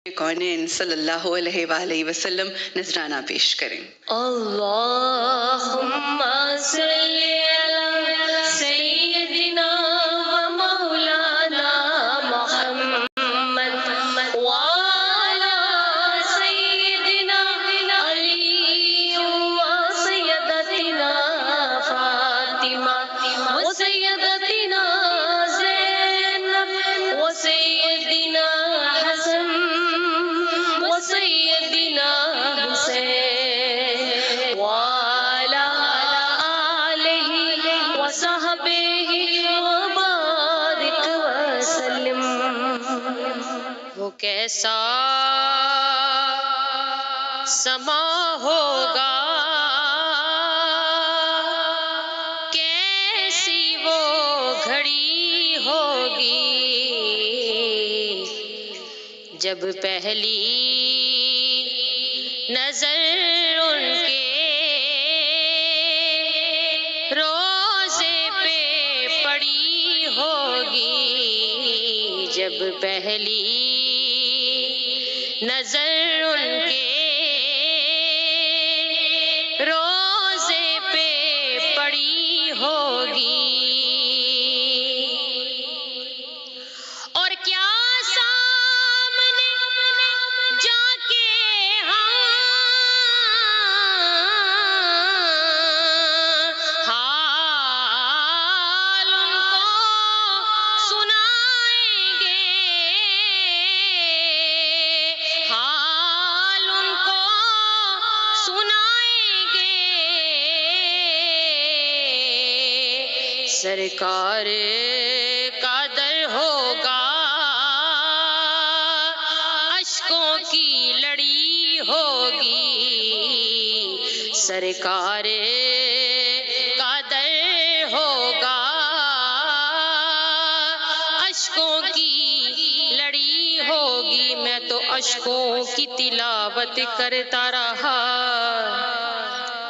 کونین صلی اللہ علیہ وآلہ وسلم نذرانہ پیش کریں۔ اللہم صلی علی سیدنا و مولانا محمد وعلی سیدنا علی و سیدتنا فاطمہ و سیدتنا زینب و سیدنا حسن سیدنا حسین وعلی آلہ وصحبہ وبارک وسلم۔ وہ کیسا سما ہوگا، کیسی وہ گھڑی ہوگی، جب پہلی نظر ان کے روزے پہ پڑی ہوگی، جب پہلی نظر ان کے روزے پہ پڑی ہوگی، اور کیا سامنے جا کے سرکار کا در ہوگا، اشکوں کی لڑی ہوگی، سرکار کا در ہوگا، اشکوں کی لڑی ہوگی۔ میں تو اشکوں کی تلاوت کرتا رہا،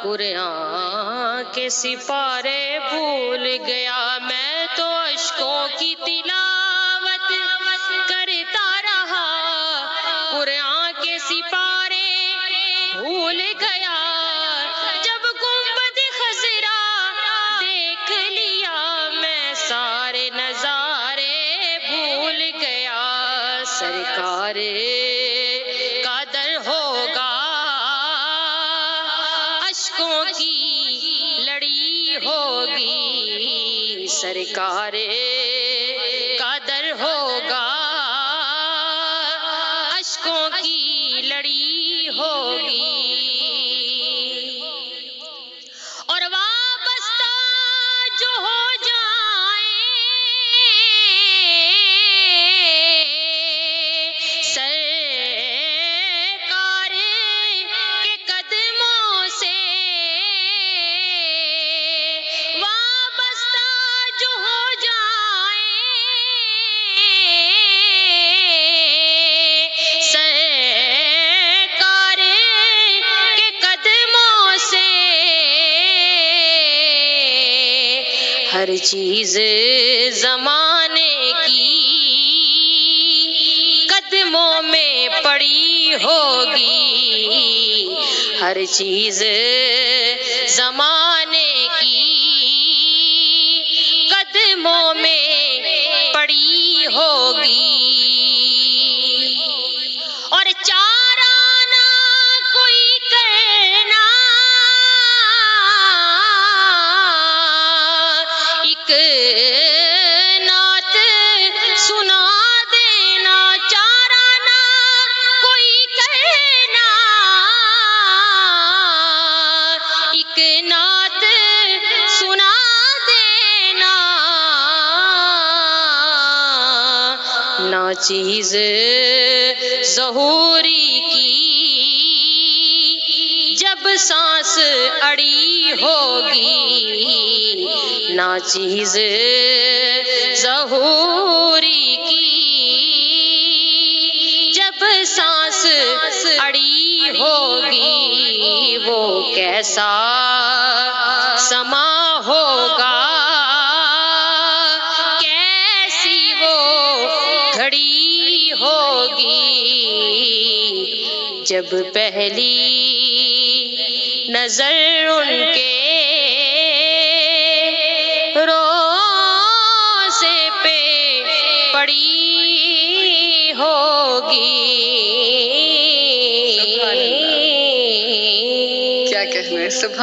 قرآن کے سپارے بھول گیا، میں تو اشکوں کی تلاوت کرتا رہا، قرآن کے سپارے بھول گیا، جب گنبد خضرا دیکھ لیا، میں سارے نظارے بھول گیا، سرکار کا در ہوگا، اشکوں کی لڑی ہوگی، سرکار کا در ہوگا، اشکوں کی لڑی ہوگی، اور وابستہ جو ہو جائیں سرکار کے قدموں سے، وابستہ جو ہو جائیں سرکار کے قدموں سے، ہر چیز زمانے کی قدموں میں پڑی ہوگی، ہر چیز زمانے کی قدموں میں پڑی ہوگی، اور چارہ نہ کوئی کرنا، ایک نعت سنا دینا، چارہ نہ کوئی کرنا، ایک نعت سنا دینا، ناچیز ظہوری کی جب سانس اڑی ہوگی، ناچیز ظہوری کی جب سانس اڑی ہوگی، وہ کیسا سما ہوگا، کیسی وہ گھڑی ہوگی، جب پہلی نظر ان کے روضے پہ پڑی ہوگی. کیا کہنا ہے. سبحان